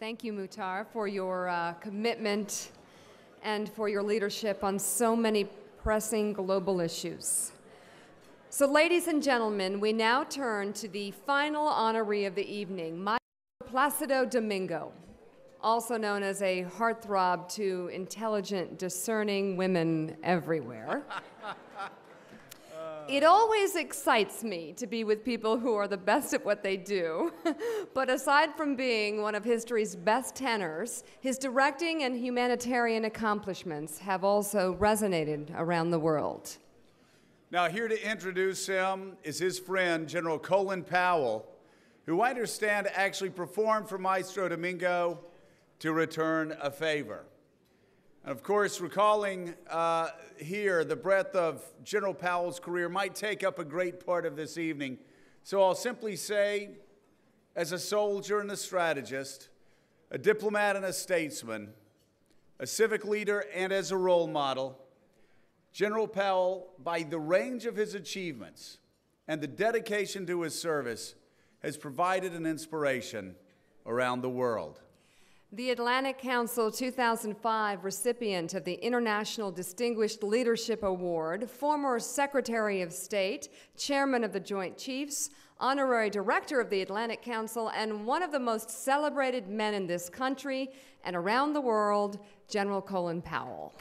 Thank you, Muhtar, for your commitment and for your leadership on so many pressing global issues. So, ladies and gentlemen, we now turn to the final honoree of the evening, Placido Domingo, also known as a heartthrob to intelligent, discerning women everywhere. It always excites me to be with people who are the best at what they do. But aside from being one of history's best tenors, his directing and humanitarian accomplishments have also resonated around the world. Now, here to introduce him is his friend, General Colin Powell, who I understand actually performed for Maestro Domingo to return a favor. And of course, recalling here the breadth of General Powell's career might take up a great part of this evening. So I'll simply say, as a soldier and a strategist, a diplomat and a statesman, a civic leader and as a role model, General Powell, by the range of his achievements and the dedication to his service, has provided an inspiration around the world. The Atlantic Council 2005 recipient of the International Distinguished Leadership Award, former Secretary of State, Chairman of the Joint Chiefs, Honorary Director of the Atlantic Council, and one of the most celebrated men in this country and around the world, General Colin Powell.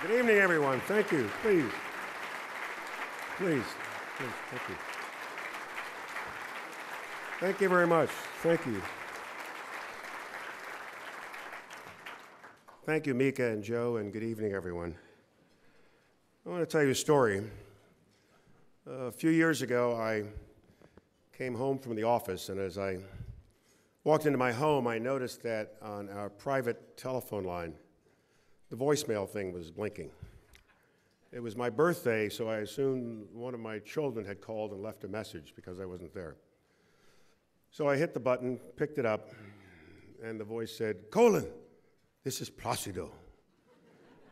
Good evening, everyone. Thank you. Please. Please, thank you. Thank you very much. Thank you. Thank you, Mika and Joe, and good evening, everyone. I want to tell you a story. A few years ago, I came home from the office, and as I walked into my home, I noticed that on our private telephone line, the voicemail thing was blinking. It was my birthday, so I assumed one of my children had called and left a message because I wasn't there. So I hit the button, picked it up, and the voice said, "Colin, this is Placido.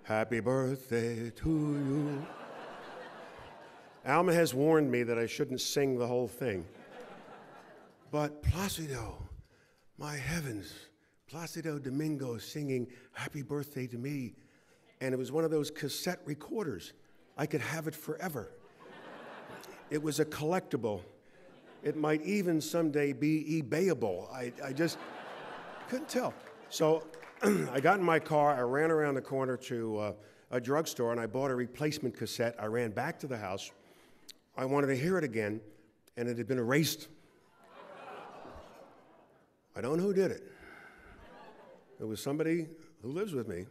Happy birthday to you." Alma has warned me that I shouldn't sing the whole thing. But Placido, my heavens, Placido Domingo singing happy birthday to me. And it was one of those cassette recorders. I could have it forever. It was a collectible. It might even someday be eBayable. I just couldn't tell. So I got in my car, I ran around the corner to a drugstore, and I bought a replacement cassette. I ran back to the house. I wanted to hear it again, and it had been erased. I don't know who did it. It was somebody who lives with me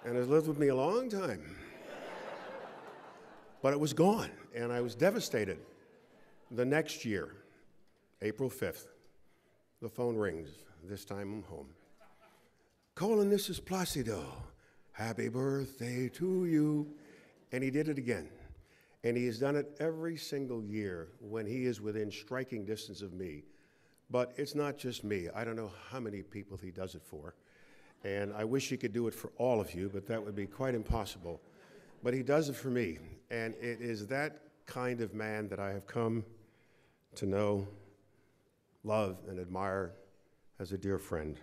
and has lived with me a long time. But it was gone, and I was devastated. The next year, April 5th, the phone rings. This time I'm home. "Colin, this is Placido. Happy birthday to you." And he did it again. And he has done it every single year when he is within striking distance of me. But it's not just me. I don't know how many people he does it for. And I wish he could do it for all of you, but that would be quite impossible. But he does it for me. And it is that kind of man that I have come to know, love, and admire as a dear friend.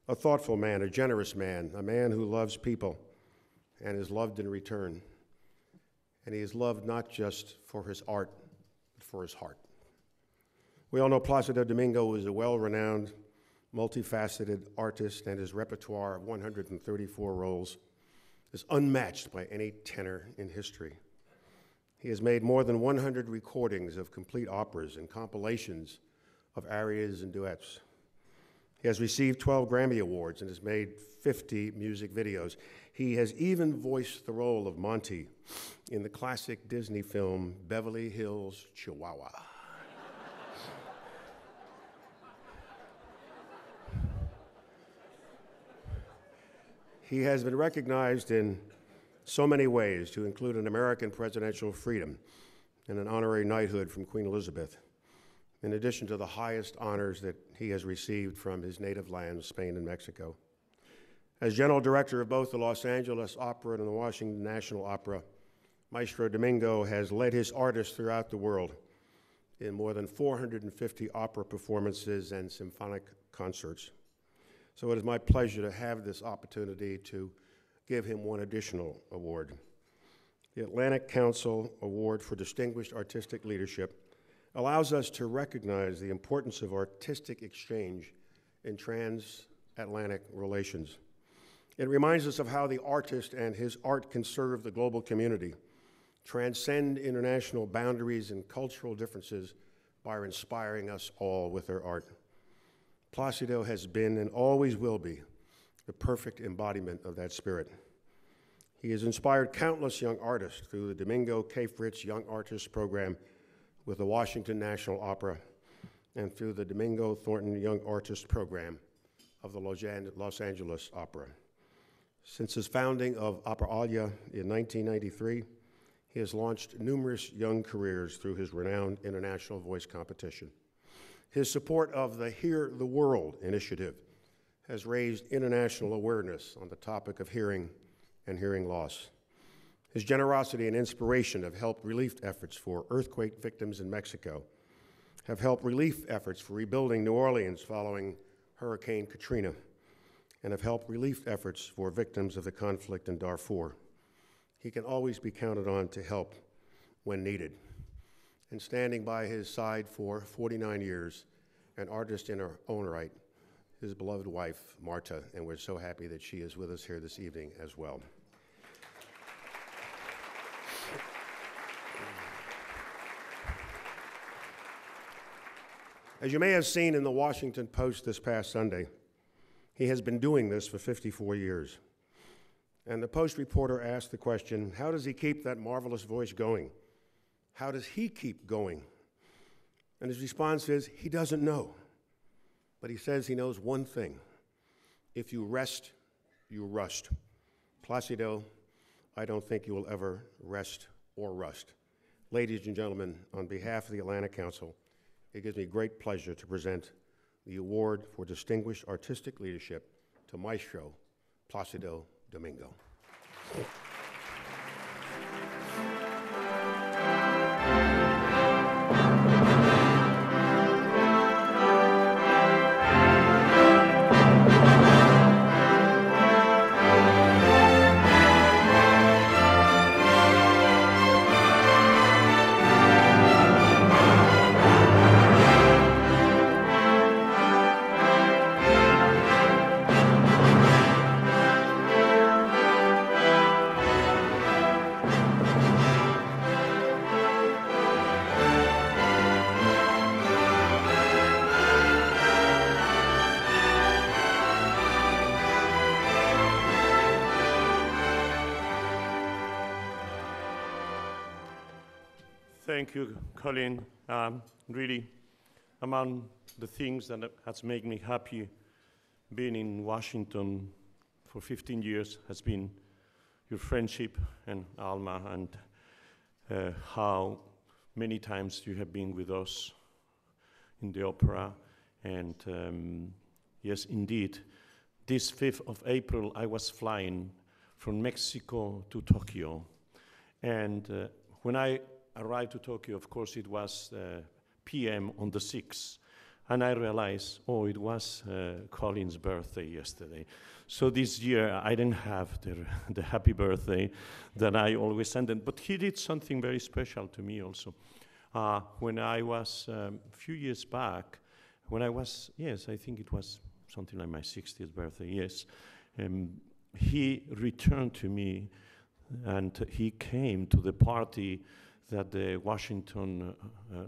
A thoughtful man, a generous man, a man who loves people and is loved in return. And he is loved not just for his art, but for his heart. We all know Placido Domingo is a well-renowned, multifaceted artist, and his repertoire of 134 roles is unmatched by any tenor in history. He has made more than 100 recordings of complete operas and compilations of arias and duets. He has received 12 Grammy Awards and has made 50 music videos. He has even voiced the role of Monty in the classic Disney film Beverly Hills, Chihuahua. He has been recognized in so many ways, to include an American Presidential Freedom and an honorary knighthood from Queen Elizabeth, in addition to the highest honors that he has received from his native lands, Spain and Mexico. As general director of both the Los Angeles Opera and the Washington National Opera, Maestro Domingo has led his artists throughout the world in more than 450 opera performances and symphonic concerts. So it is my pleasure to have this opportunity to give him one additional award. The Atlantic Council Award for Distinguished Artistic Leadership allows us to recognize the importance of artistic exchange in transatlantic relations. It reminds us of how the artist and his art can serve the global community, transcend international boundaries and cultural differences by inspiring us all with their art. Placido has been and always will be the perfect embodiment of that spirit. He has inspired countless young artists through the Domingo K. Fritz Young Artists Program with the Washington National Opera and through the Domingo Thornton Young Artist Program of the Los Angeles Opera. Since his founding of Operalia in 1993, he has launched numerous young careers through his renowned international voice competition. His support of the Hear the World initiative has raised international awareness on the topic of hearing and hearing loss. His generosity and inspiration have helped relief efforts for earthquake victims in Mexico, have helped relief efforts for rebuilding New Orleans following Hurricane Katrina, and have helped relief efforts for victims of the conflict in Darfur. He can always be counted on to help when needed. And standing by his side for 49 years, an artist in her own right, his beloved wife, Marta, and we're so happy that she is with us here this evening as well. As you may have seen in the Washington Post this past Sunday, he has been doing this for 54 years. And the Post reporter asked the question, how does he keep that marvelous voice going? How does he keep going? And his response is, he doesn't know. But he says he knows one thing. If you rest, you rust. Placido, I don't think you will ever rest or rust. Ladies and gentlemen, on behalf of the Atlantic Council, it gives me great pleasure to present the Award for Distinguished Artistic Leadership to Maestro Placido Domingo. Thank you, Colin. Really, among the things that has made me happy being in Washington for 15 years has been your friendship and Alma, and how many times you have been with us in the opera. And yes, indeed, this 5th of April, I was flying from Mexico to Tokyo. And when I arrived to Tokyo, of course, it was PM on the 6th. And I realized, oh, it was Colin's birthday yesterday. So this year, I didn't have the happy birthday that I always send him. But he did something very special to me also. When I was, a few years back, when I was, yes, I think it was something like my 60th birthday, yes. He returned to me, and he came to the party that the Washington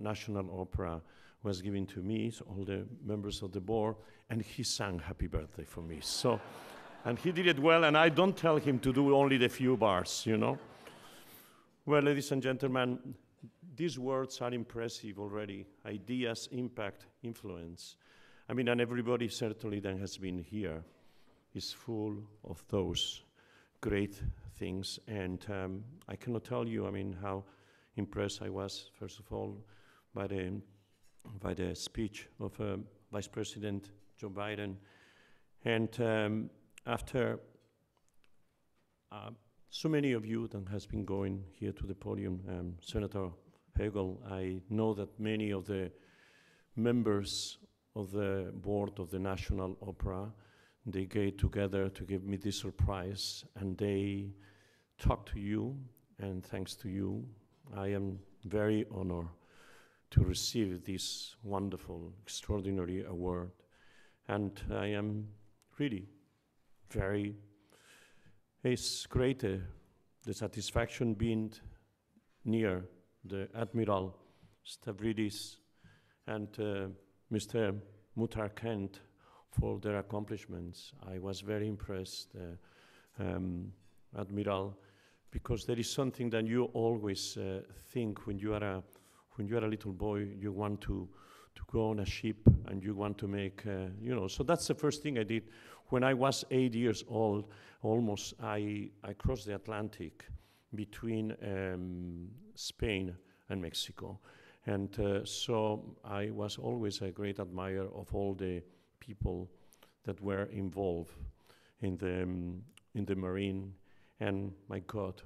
National Opera was giving to me, so all the members of the board, and he sang Happy Birthday for me. So, and he did it well, and I don't tell him to do only the few bars, you know. Well, ladies and gentlemen, these words are impressive already. Ideas, impact, influence. I mean, and everybody certainly that has been here is full of those great things. And I cannot tell you, I mean, how impressed I was, first of all, by the speech of Vice President Joe Biden. And after so many of you that has been going here to the podium, Senator Hegel, I know that many of the members of the board of the National Opera, they get together to give me this surprise, and they talk to you, and thanks to you, I am very honored to receive this wonderful, extraordinary award. And I am really very, it's great, the satisfaction being near the Admiral Stavridis and Mr. Muhtar Kent for their accomplishments. I was very impressed, Admiral, because there is something that you always think when you are a little boy, you want to go on a ship and you want to make, you know, so that's the first thing I did. When I was 8 years old, almost, I crossed the Atlantic between Spain and Mexico. And so I was always a great admirer of all the people that were involved in the Marine. And my God,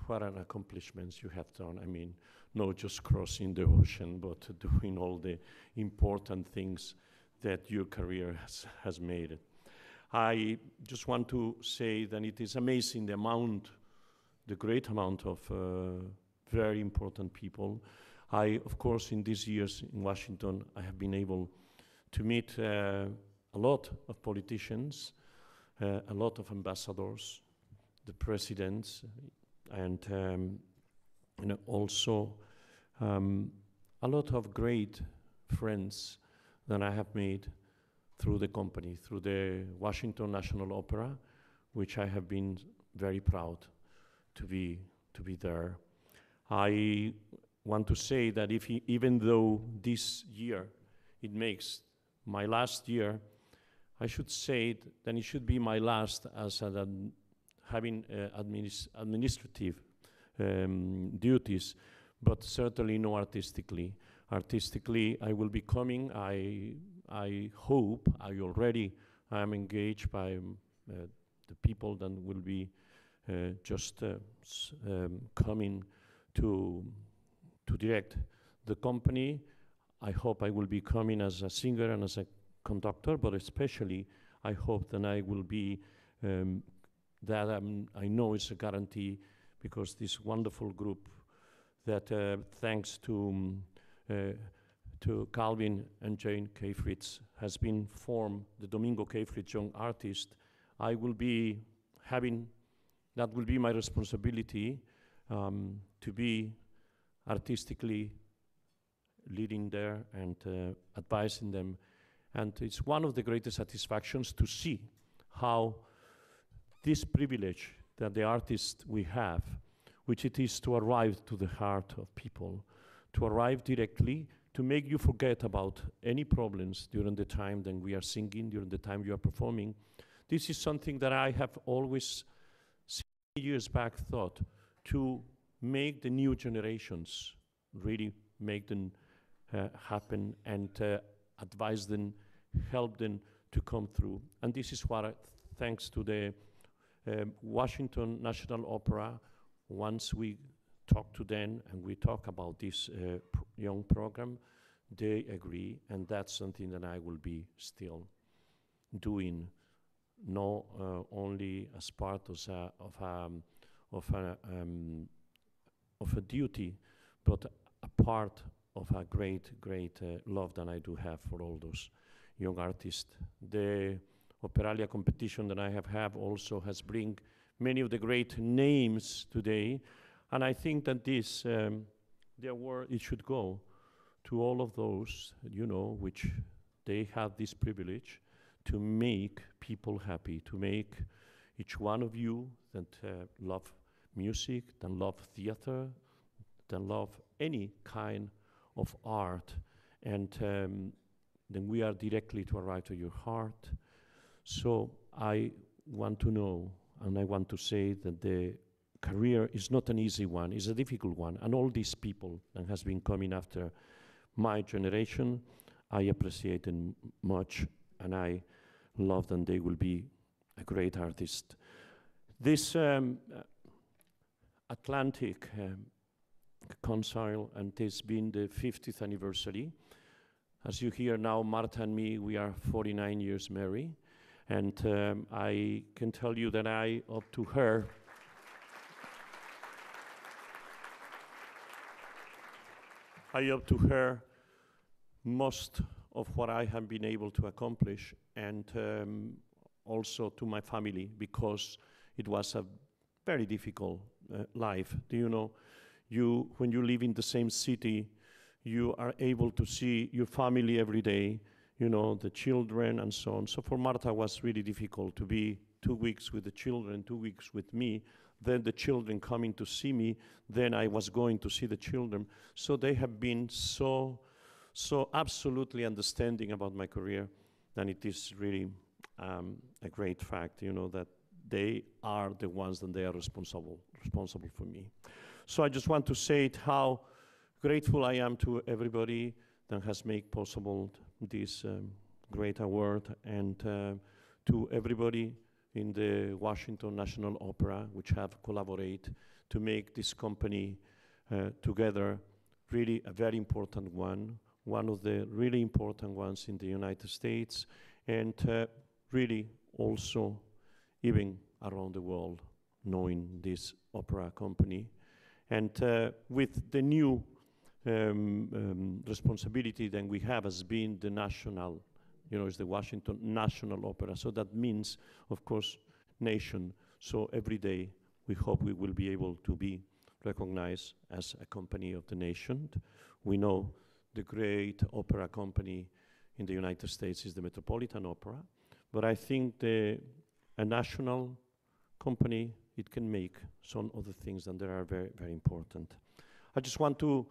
what an accomplishments you have done. I mean, not just crossing the ocean, but doing all the important things that your career has made it. I just want to say that it is amazing the great amount of very important people. Of course, in these years in Washington, I have been able to meet a lot of politicians, a lot of ambassadors, the presidents, and also a lot of great friends that I have made through the company, through the Washington National Opera, which I have been very proud to be there. I want to say that even though this year it makes my last year, I should say that it should be my last as having administrative duties, but certainly no artistically. Artistically, I will be coming. I hope I am engaged by the people that will be just coming to direct the company. I hope I will be coming as a singer and as a conductor, but especially I hope that I will be, I know it's a guarantee, because this wonderful group that thanks to Calvin and Jane Kayfritz has been formed, the Domingo Kayfritz Young Artist, I will be having, that will be my responsibility to be artistically leading there and advising them. And it's one of the greatest satisfactions to see how this privilege that the artists we have, which it is to arrive to the heart of people, to arrive directly, to make you forget about any problems during the time that we are singing, during the time you are performing. This is something that I have always, years back, thought to make the new generations really make them happen and advise them, help them to come through. And this is what, thanks to the Washington National Opera, once we talk to them and we talk about this young program, they agree, and that's something that I will be still doing, not only as part of a duty, but a part of a great love that I do have for all those young artists. The Operalia competition that I have also has bring many of the great names today, and I think that this, the award, it should go to all of those, you know, which they have this privilege to make people happy, to make each one of you that love music, that love theater, that love any kind of art, and then we are directly to arrive to your heart. So I want to know, and I want to say that the career is not an easy one, it's a difficult one, and all these people that has been coming after my generation, I appreciate them much, and I love them. They will be a great artist. This transatlantic Council, and it's been the 50th anniversary. As you hear now, Marta and me, we are 49 years married, and I can tell you that I owe to her most of what I have been able to accomplish, and also to my family, because it was a very difficult life. Do you know, when you live in the same city, you are able to see your family every day, you know, the children and so on. So for Marta, it was really difficult to be 2 weeks with the children, 2 weeks with me, then the children coming to see me, then I was going to see the children. So they have been so absolutely understanding about my career, and it is really a great fact, you know, that they are the ones that they are responsible for me. So I just want to say how grateful I am to everybody that has made possible this great award, and to everybody in the Washington National Opera, which have collaborated to make this company together really a very important one of the really important ones in the United States, and really also even around the world, knowing this opera company. And with the new responsibility that we have as being the national, you know, it's the Washington National Opera. So that means, of course, nation. So every day we hope we will be able to be recognized as a company of the nation. We know the great opera company in the United States is the Metropolitan Opera, but I think a national company, it can make some other things that are very, very important. I just want to,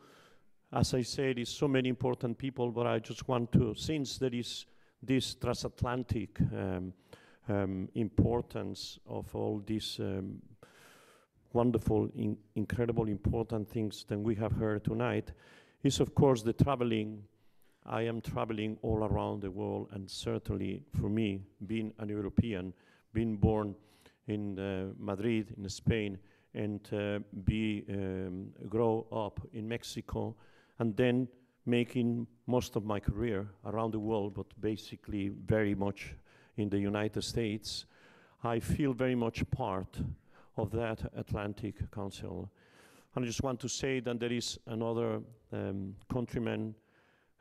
as I said, it's so many important people, but I just want to, since there is this transatlantic importance of all these wonderful, incredible, important things that we have heard tonight, is of course the traveling. I am traveling all around the world, and certainly for me, being an European, being born in Madrid, in Spain, and grow up in Mexico, and then making most of my career around the world, but basically very much in the United States, I feel very much part of that Atlantic Council. And I just want to say that there is another countryman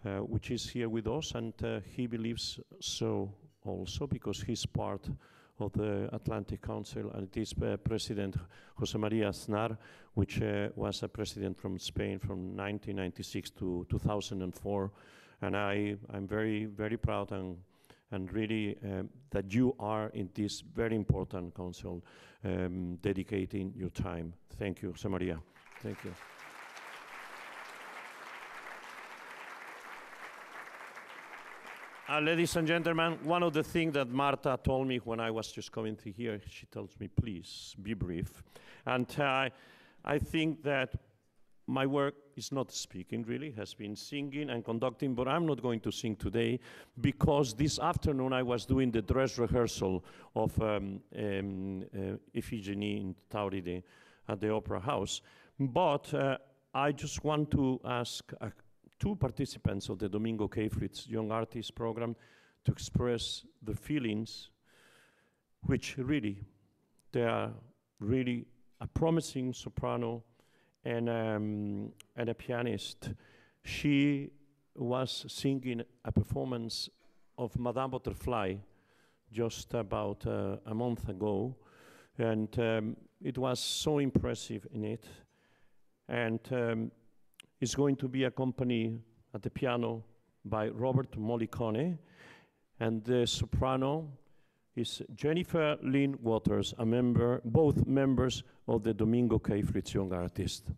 which is here with us, and he believes so also, because he's part of the Atlantic Council, and it is President José María Aznar, which was a president from Spain from 1996 to 2004. And I'm very, very proud and really that you are in this very important council dedicating your time. Thank you, José María. Thank you. Ladies and gentlemen, one of the things that Marta told me when I was just coming to here, she tells me, please, be brief. And I think that my work is not speaking, really, has been singing and conducting, but I'm not going to sing today, because this afternoon I was doing the dress rehearsal of Iphigenie in Tauride at the Opera House. But I just want to ask two participants of the Domingo K. Fritz Young Artist Program to express the feelings, which really, they are really a promising soprano and a pianist. She was singing a performance of Madame Butterfly just about a month ago, and it was so impressive in it. And is going to be accompanied at the piano by Robert Mollicone, and the soprano is Jennifer Lynn Waters, both members of the Domingo K. Fritz Young Artist.